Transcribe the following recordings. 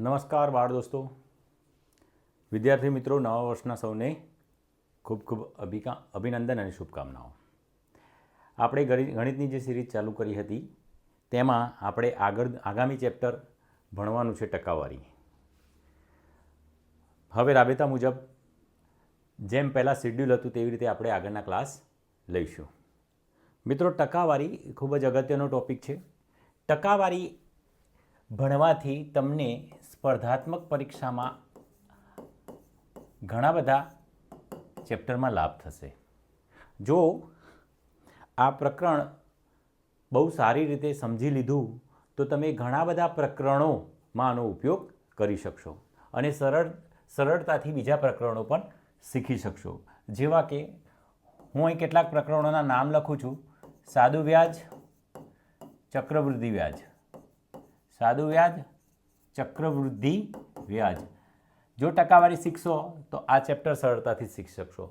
નમસ્કાર બાળ દોસ્તો, વિદ્યાર્થી મિત્રો, નવા વર્ષના સૌને ખૂબ ખૂબ અભિનંદન અને શુભકામનાઓ. આપણે ગણિતની જે સિરીઝ ચાલુ કરી હતી તેમાં આપણે આગામી ચેપ્ટર ભણવાનું છે ટકાવારી. હવે રાબેતા મુજબ જેમ પહેલાં શેડ્યુલ હતું તેવી રીતે આપણે આગળના ક્લાસ લઈશું. મિત્રો, ટકાવારી ખૂબ જ અગત્યનો ટૉપિક છે. ટકાવારી ભણવાથી તમને સ્પર્ધાત્મક પરીક્ષામાં ઘણા બધા ચેપ્ટરમાં લાભ થશે. જો આ પ્રકરણ બહુ સારી રીતે સમજી લીધું તો તમે ઘણા બધા પ્રકરણોમાં આનો ઉપયોગ કરી શકશો અને સરળતાથી બીજા પ્રકરણો પણ શીખી શકશો. જેવા કે હું અહીં કેટલાક પ્રકરણોના નામ લખું છું. સાદું વ્યાજ, ચક્રવૃદ્ધિ વ્યાજ. સાદું વ્યાજ, ચક્રવૃદ્ધિ વ્યાજ. જો ટકાવારી શીખશો તો આ ચેપ્ટર સરળતાથી શીખી શકશો.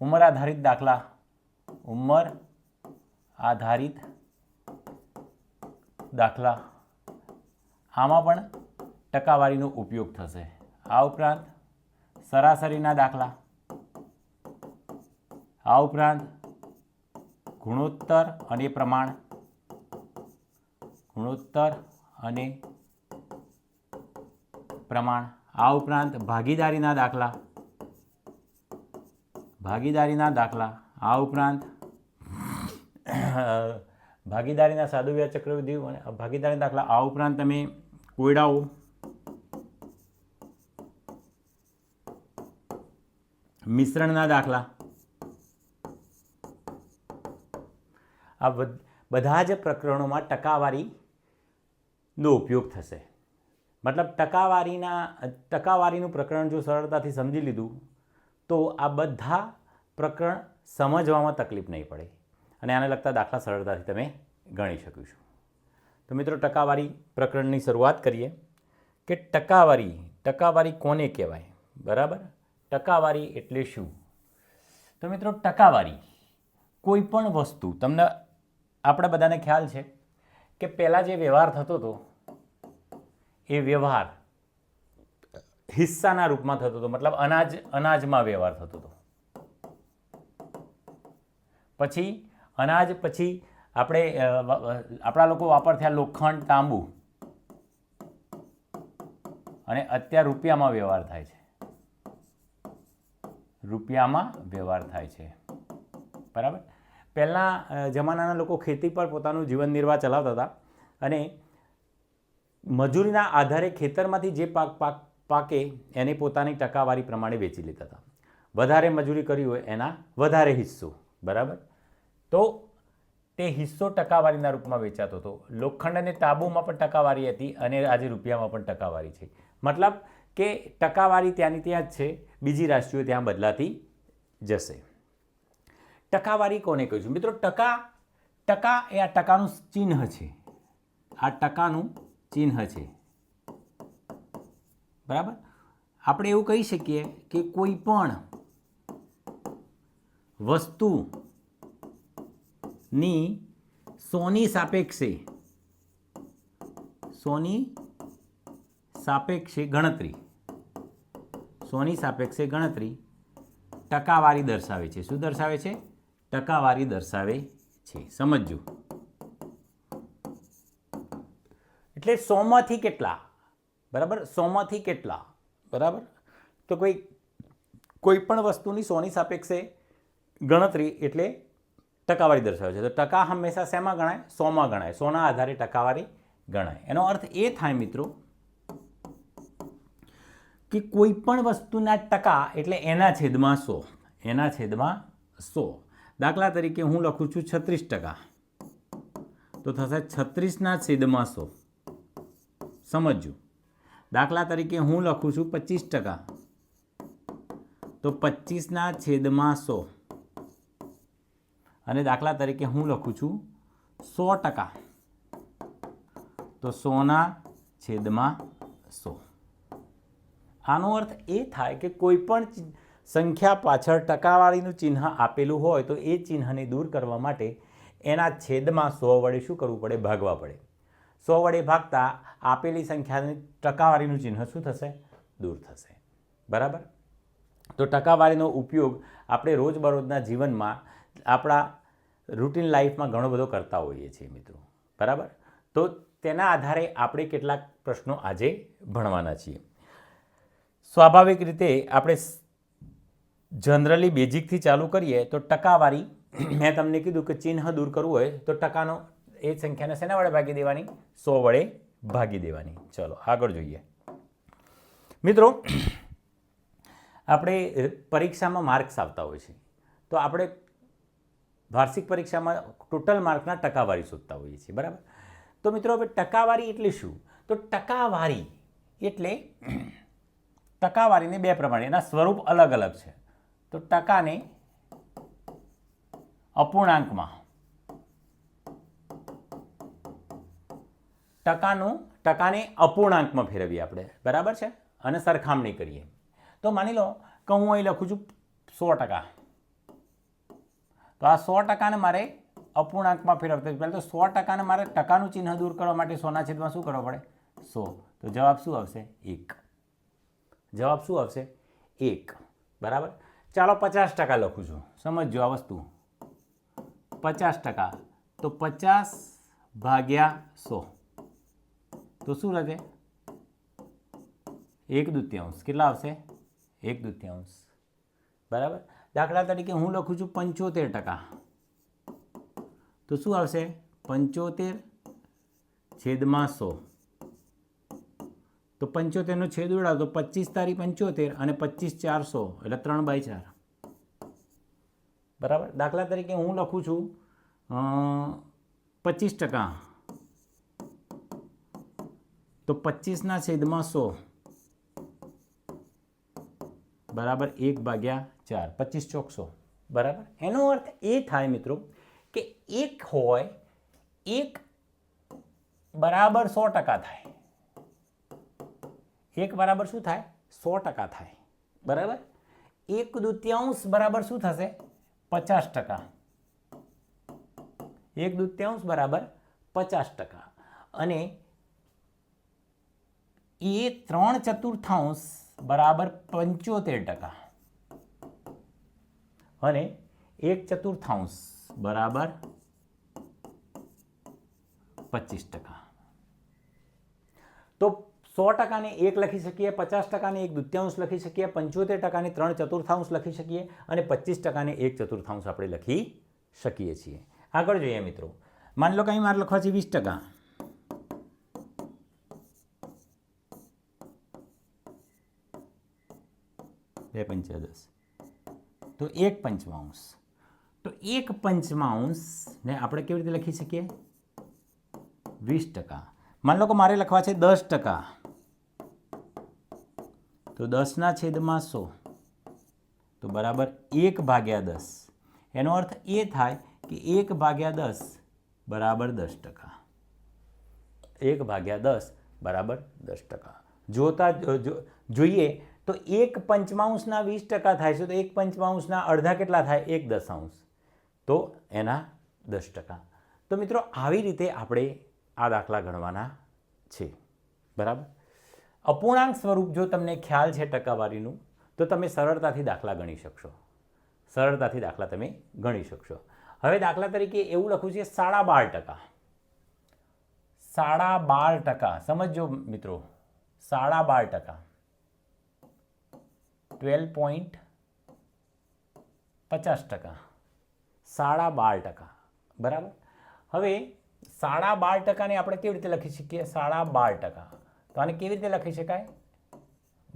ઉંમર આધારિત દાખલા, ઉંમર આધારિત દાખલા, આમાં પણ ટકાવારીનો ઉપયોગ થશે. આ ઉપરાંત સરાસરીના દાખલા, આ ઉપરાંત ગુણોત્તર અને પ્રમાણ, ગુણોત્તર અને પ્રમાણ, આ ઉપરાંત ભાગીદારીના દાખલા, ભાગીદારીના દાખલા, આ ઉપરાંત ભાગીદારીના સાદું વ્યાજ, ચક્રવૃદ્ધિ અને ભાગીદારી દાખલા, આ ઉપરાંત તમે કોયડાઓ, મિશ્રણના દાખલા, આ બધા જ પ્રકરણોમાં ટકાવારીનો ઉપયોગ થશે. મતલબ ટકાવારીનું પ્રકરણ જો સરળતાથી સમજી લીધું તો આ બધા પ્રકરણ સમજવામાં તકલીફ નહીં પડે અને આને લગતા દાખલા સરળતાથી તમે ગણી શકીશું. તો મિત્રો, ટકાવારી પ્રકરણની શરૂઆત કરીએ કે ટકાવારી કોને કહેવાય? બરાબર, ટકાવારી એટલે શું? તો મિત્રો, ટકાવારી કોઈ પણ વસ્તુ, તમને આપણે બધાને ખ્યાલ છે કે પહેલાં જે વ્યવહાર થતો હતો એ વ્યવહાર હિસ્સાના રૂપમાં થતો હતો. મતલબ અનાજમાં વ્યવહાર થતો હતો. પછી અનાજ પછી આપણા લોકો વાપરતા લોખંડ, તાંબુ, અને અત્યારે રૂપિયામાં વ્યવહાર થાય છે. રૂપિયામાં વ્યવહાર થાય છે. બરાબર. પહેલાં જમાનાના લોકો ખેતી પર પોતાનું જીવન નિર્વાહ ચલાવતા હતા અને મજૂરીના આધારે ખેતરમાંથી જે પાકે એને પોતાની ટકાવારી પ્રમાણે વેચી લેતા હતા. વધારે મજૂરી કરી હોય એના વધારે હિસ્સો. બરાબર. તો તે હિસ્સો ટકાવારીના રૂપમાં વેચાતો હતો. લોખંડ અને તાંબુમાં પણ ટકાવારી હતી અને આજે રૂપિયામાં પણ ટકાવારી છે. મતલબ કે ટકાવારી ત્યાંની ત્યાં જ છે, બીજી રાશિઓ ત્યાં બદલાતી જશે. ટકાવારી કોને કહ્યું છે? મિત્રો, ટકા એ આ ટકાનું ચિહ્ન છે. આ ટકાનું ચિહ્ન છે. બરાબર. આપણે એવું કહી શકીએ કે કોઈ પણ વસ્તુની સોની સાપેક્ષે ગણતરી ટકાવારી દર્શાવે છે. શું દર્શાવે છે? ટકાવારી દર્શાવે છે. સમજજો. એટલે 100માંથી કેટલા? બરાબર. 100માંથી કેટલા? બરાબર. તો કોઈ પણ વસ્તુની 100ની સાપેક્ષે ગણતરી એટલે ટકાવારી દર્શાવે છે. તો ટકા હંમેશા શેમાં ગણાય? 100માં ગણાય. 100ના આધારે ટકાવારી ગણાય. એનો અર્થ એ થાય મિત્રો કે કોઈ પણ વસ્તુના ટકા એટલે એના છેદમાં 100. એના છેદમાં 100. દાખલા તરીકે હું લખું છું 36%, તો થશે 36ના છેદમાં 100. સમજજો. દાખલા તરીકે હું લખું છું 25%, તો 25ના છેદમાં 100. અને દાખલા તરીકે હું લખું છું 100%, તો 100ના છેદમાં 100. આનો અર્થ એ થાય કે કોઈ પણ સંખ્યા પાછળ ટકાવારીનું ચિહ્ન આપેલું હોય તો એ ચિહ્નને દૂર કરવા માટે એના છેદમાં 100 વડે શું કરવું પડે? ભાગવા પડે. 100 વડે ભાગતા આપેલી સંખ્યાની ટકાવારીનું ચિહ્ન શું થશે? દૂર થશે. બરાબર? તો ટકાવારીનો ઉપયોગ આપણે રોજબરોજના જીવનમાં આપણા રૂટીન લાઈફમાં ઘણો બધો કરતા હોઈએ છીએ મિત્રો. બરાબર? તો તેના આધારે આપણે કેટલાક પ્રશ્નો આજે ભણવાના છીએ. સ્વાભાવિક રીતે આપણે જનરલી બેઝિકથી ચાલુ કરીએ તો ટકાવારી, મેં તમને કીધું કે ચિહ્ન દૂર કરવું હોય તો ટકાનો એ સંખ્યાને શેના વડે ભાગી દેવાની? 100 વડે ભાગી દેવાની. ચલો આગળ જોઈએ મિત્રો. આપણે પરીક્ષામાં માર્ક્સ આવતા હોય છે તો આપણે વાર્ષિક પરીક્ષામાં ટોટલ માર્કના ટકાવારી શોધતા હોઈએ છીએ. બરાબર? તો મિત્રો હવે ટકાવારી એટલે શું? તો ટકાવારી એટલે ટકાવારીને બે પ્રમાણે, એના સ્વરૂપ અલગ અલગ છે. તો ટકાને અપૂર્ણાંકમાં, ટકાને અપૂર્ણાંકમાં ફેરવીએ આપણે. બરાબર છે? અને સરખામણી કરીએ. તો માની લો કે હું અહીં લખું છું 100%. તો આ 100%ને મારે અપૂર્ણાંકમાં ફેરવતા પહેલાં તો 100%ને મારે ટકાનું ચિહ્ન દૂર કરવા માટે 100ના છેદમાં શું કરવું પડે? 100. તો જવાબ શું આવશે? 1. જવાબ શું આવશે? 1. બરાબર? ચાલો 50% લખું છું. સમજજો આ વસ્તુ. 50%. તો 50 ભાગ્યા 100. તો શું રહેશે? 1/2. કેટલા આવશે? 1/2. બરાબર? દાખલા તરીકે હું લખું છું 75%. તો શું આવશે? 75 છેદમાં 100. તો 75નો છેદ ઉડાડો તો 25 તારી 75 અને 25 4 100 એટલે 3/4. બરાબર? દાખલા તરીકે હું લખું છું 25%. તો 25ના છેદમાં 100 બરાબર 1/4. 25 ચોક 100. બરાબર? એનો અર્થ એ થાય મિત્રો કે 1 હોય, 1 બરાબર 100% થાય. 1 બરાબર શું થાય? 100% થાય. બરાબર? 1/2 બરાબર શું થશે? 50%. 1/2 બરાબર 50%. અને એ 3/4 બરાબર 75%. અને 1/4 બરાબર 25%. તો 100%ને 1 લખી શકીએ, 50%ને 1/2 લખી શકીએ, 75%ને 3/4 લખી શકીએ અને 25%ને 1/4 આપણે લખી શકીએ છીએ. આગળ જોઈએ મિત્રો. માની લો કે અહીં મારે લખવા છે 20%. બે પંચા 10. તો 1/5. તો 1/5 ને આપણે કેવી રીતે લખી શકીએ? 20%. માની લો કે મારે લખવા છે 10%. તો 10ના છેદમાં 100 તો બરાબર 1/10. એનો અર્થ એ થાય કે 1/10 બરાબર 10%. 1/10 બરાબર 10%. જોતા જોઈએ તો 1/5ના 20% થાય છે. તો 1/5ના અડધા કેટલા થાય? 1/10. તો એના 10%. તો મિત્રો આવી રીતે આપણે આ દાખલા ગણવાના છે. બરાબર? અપૂર્ણાંક સ્વરૂપ જો તમને ખ્યાલ છે ટકાવારીનું તો તમે સરળતાથી દાખલા ગણી શકશો. સરળતાથી દાખલા તમે ગણી શકશો. હવે દાખલા તરીકે એવું લખું છે 12.5%. 12.5%. સમજો મિત્રો. 12.5%. 12.50%. 12.5%. બરાબર? હવે 12.5%ને આપણે કેવી રીતે લખી શકીએ? 12.5%. તો આને કેવી રીતે લખી શકાય?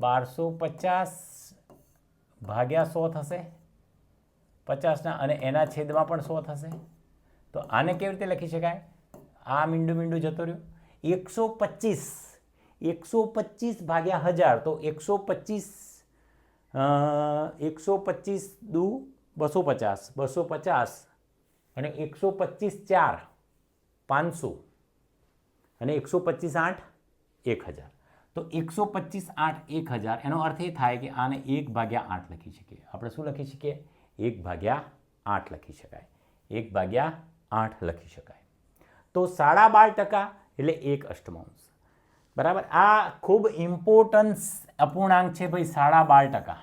1250 ભાગ્યા 100 થશે. 50ના અને એના છેદમાં પણ 100 થશે. તો આને કેવી રીતે લખી શકાય? આ મીંડું જતો રહ્યો. 125 ભાગ્યા 1000. તો 125 દુ 250. 250 અને 125 4 500 અને 125 8 1000. તો 125 8 1000 એનો અર્થ એ થાય કે આને 1/8 લખી શકીએ. આપણે શું લખી શકીએ? 1/8 લખી શકાય. 1/8 લખી શકાય. તો 12.5% એટલે 1/8. બરાબર. આ ખૂબ ઇમ્પોર્ટન્સ અપૂર્ણાંક છે ભાઈ, 12.5%.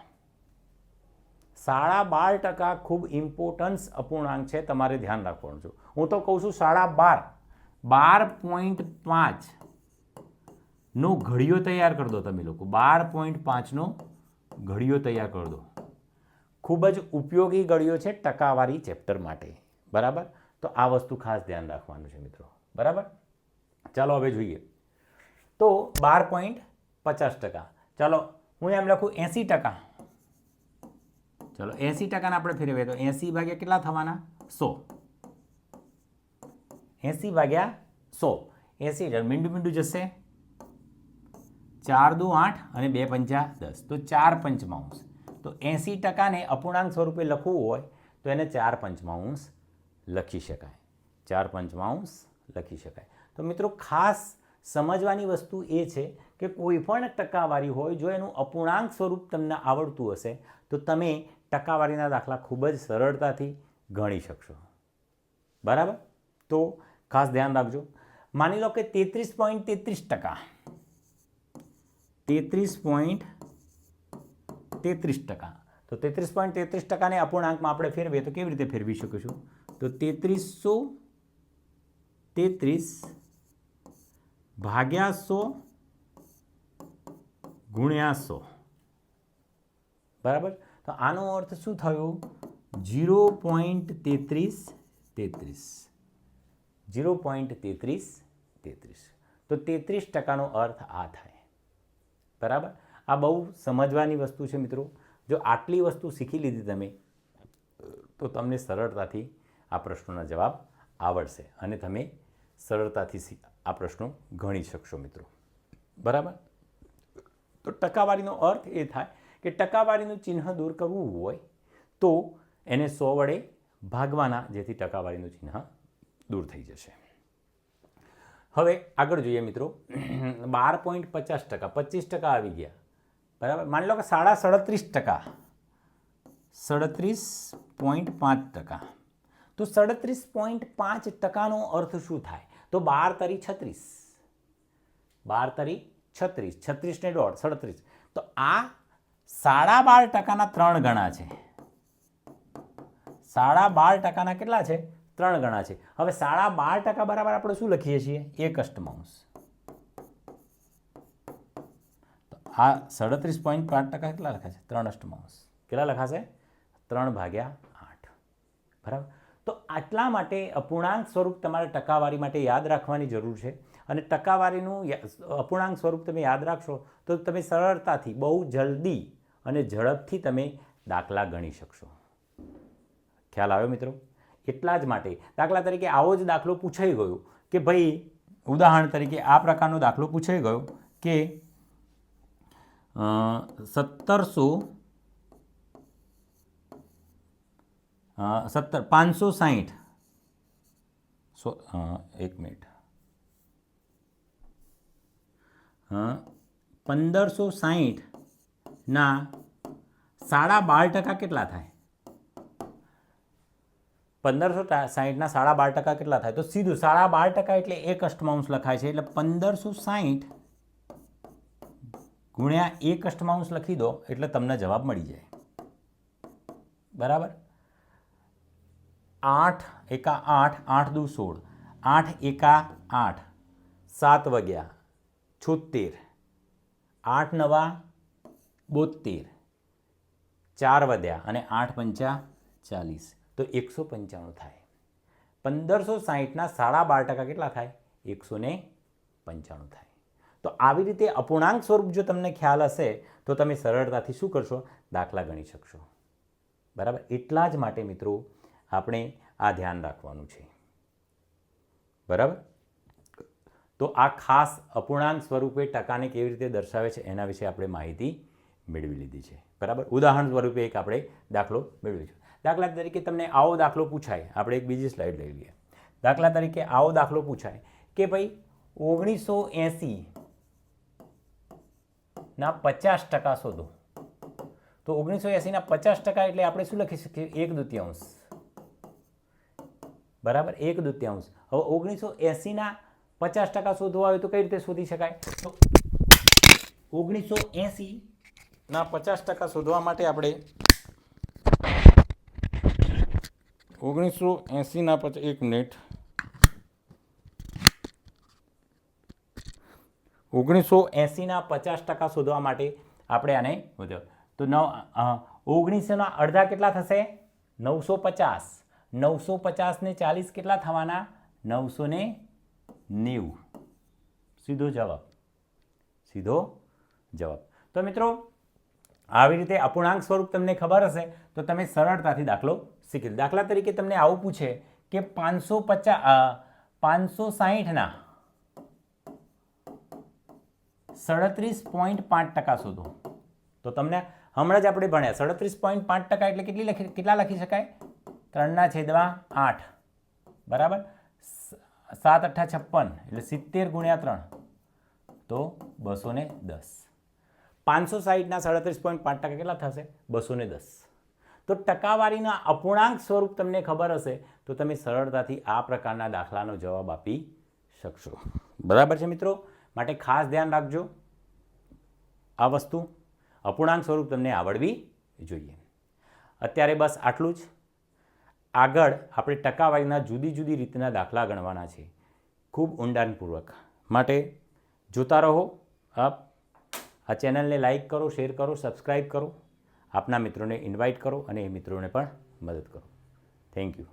12.5% ખૂબ ઇમ્પોર્ટન્સ અપૂર્ણાંક છે, તમારે ધ્યાન રાખવાનું છે. હું તો કહું છું 12.5, 12.5 નો ઘડિયો તૈયાર કરી દો તમે લોકો. 12.5 નો ઘડિયો તૈયાર કરી દો. ખૂબ જ ઉપયોગી ઘડિયો છે ટકાવારી ચેપ્ટર માટે. બરાબર. તો આ વસ્તુ ખાસ ધ્યાન રાખવાનું છે મિત્રો. બરાબર. ચાલો હવે જોઈએ. તો 12.50%. ચાલો હું એમ લખું 80%. ચાલો 80% આપણે ફેરવીએ તો 80 ભાગ્યા કેટલા થવાના? 100. 80 ભાગ્યા 100. 80 મીંડું મીંડું જશે. 4 દુ 8 અને 2 પંચા 10, તો 4 પંચમાંશ. તો 80%ને અપૂર્ણાંક સ્વરૂપે લખવું હોય તો એને 4 પંચમાંશ લખી શકાય. 4 પંચમાંશ લખી શકાય. તો મિત્રો ખાસ સમજવાની વસ્તુ એ છે કે કોઈ પણ ટકાવારી હોય, જો એનું અપૂર્ણાંક સ્વરૂપ તમને આવડતું હશે તો તમે ટકાવારીના દાખલા ખૂબ જ સરળતાથી ગણી શકશો. બરાબર. તો ખાસ ધ્યાન રાખજો. માની લો કે 33.33%. 33.33%. તો 33.33%ને અપૂર્ણાંકમાં આપણે ફેરવીએ તો કેવી રીતે ફેરવી શકીશું? તો 3333 ભાગ્યા 100 ગુણ્યા 100. બરાબર. તો આનો અર્થ શું થયો? 0.3333. 0.3333. તો 33%નો અર્થ આ થાય. બરાબર. આ બહુ સમજવાની વસ્તુ છે મિત્રો. જો આટલી વસ્તુ શીખી લીધી તમે તો તમને સરળતાથી આ પ્રશ્નોના જવાબ આવડશે અને તમે સરળતાથી આ પ્રશ્નો ગણી શકશો મિત્રો. બરાબર. તો ટકાવારીનો અર્થ એ થાય કે ટકાવારીનું ચિહ્ન દૂર કરવું હોય તો એને 100 વડે ભાગવાના, જેથી ટકાવારીનું ચિહ્ન દૂર થઈ જશે. હવે આગળ જોઈએ મિત્રો. 12.50%, 25% આવી ગયા. બરાબર. માની લો કે 37.5%. 37.5%. તો 37.5%નો અર્થ શું થાય? તો 12 તરી 36. 12 તરી 36. 36 ને દોઢ 37. તો આ 12.5%ના 3 ગણા છે. 12.5%ના કેટલા છે? 3 ગણા છે. હવે 12.5% બરાબર આપણે શું લખીએ છીએ? 1/8. તો આ 37.5% કેટલા લખાશે? 3/8. કેટલા લખાશે? 3/8. બરાબર. તો આટલા માટે અપૂર્ણાંક સ્વરૂપ તમારે ટકાવારી માટે યાદ રાખવાની જરૂર છે. અને ટકાવારીનું અપૂર્ણાંક સ્વરૂપ તમે યાદ રાખશો તો તમે સરળતાથી, બહુ જલ્દી અને ઝડપથી તમે દાખલા ગણી શકશો. ખ્યાલ આવ્યો મિત્રો? એટલા જ માટે દાખલા તરીકે આવો જ દાખલો પૂછાઈ ગયો કે ભાઈ, ઉદાહરણ તરીકે આ પ્રકારનો દાખલો પૂછાઈ ગયો કે 560 એક મિનિટ 1560ના 12.5% કેટલા થાય? 1560ના 12.5% કેટલા થાય? તો સીધું 12.5% એટલે 1/8 લખાય છે. એટલે 1560 ગુણ્યા 1/8 લખી દો એટલે તમને જવાબ મળી જાય. બરાબર. 8 એકા 8, 8 દુ 16, 8 એકા 8, 7 વાગ્યા 76, 8 નવા 72, 4 વધ્યા અને 8 પંચા 40, તો 195 થાય. 1560ના 12.5% કેટલા થાય? 195 થાય. તો આવી રીતે અપૂર્ણાંક સ્વરૂપ જો તમને ખ્યાલ હશે તો તમે સરળતાથી શું કરશો? દાખલા ગણી શકશો. બરાબર. એટલા જ માટે મિત્રો આપણે આ ધ્યાન રાખવાનું છે. બરાબર. તો આ ખાસ અપૂર્ણાંક સ્વરૂપે ટકાને કેવી રીતે દર્શાવે છે એના વિશે આપણે માહિતી મેળવી લીધી છે. બરાબર. ઉદાહરણ સ્વરૂપે એક આપણે દાખલો મેળવ્યો છે. દાખલા તરીકે તમને આવો દાખલો પૂછાય. આપણે એક બીજી સ્લાઇડ લઈ લઈએ. દાખલા તરીકે આવો દાખલો પૂછાય કે ભાઈ 1980ના 50% શોધો. તો 1980ના 50% એટલે આપણે શું લખી શકીએ? 1/2. બરાબર. 1/2. હવે 1980ના 50% શોધવા હોય તો કઈ રીતે શોધી શકાય? તો 1980ના 50% શોધવા માટે આપણે 1980ના એક મિનિટ 1980ના 50% શોધવા માટે આપણે આને વધ્યો તો 1900ના અડધા કેટલા થશે? 950. 950 ને 40 કેટલા થવાના? 990. સીધો જવાબ. તો મિત્રો આવી રીતે અપૂર્ણાંક સ્વરૂપ તમને ખબર હશે તો તમે સરળતાથી દાખલો શીખી લો. દાખલા તરીકે તમને આવું પૂછે કે 560ના 37.5% શોધો. તો તમને હમણાં જ આપણે ભણ્યા 37.5% એટલે કેટલા લખી શકાય? 3/8 બરાબર. 7 × 8 = 56 એટલે 70 × 3 તો 210. 560ના 37.5% કેટલા થશે? 210. તો ટકાવારીના અપૂર્ણાંક સ્વરૂપ તમને ખબર હશે તો તમે સરળતાથી આ પ્રકારના દાખલાનો જવાબ આપી શકશો. બરાબર છે મિત્રો? માટે ખાસ ધ્યાન રાખજો આ વસ્તુ. અપૂર્ણાંક સ્વરૂપ તમને આવડવી જોઈએ. અત્યારે બસ આટલું જ. આગળ આપણે ટકાવારીના જુદી જુદી રીતના દાખલા ગણવાના છે, ખૂબ ઊંડાણપૂર્વક. માટે જોતા રહો. આપ આ ચેનલને લાઈક કરો, શેર કરો, સબસ્ક્રાઈબ કરો, આપના મિત્રોને ઇન્વાઇટ કરો અને એ મિત્રોને પણ મદદ કરો. Thank you.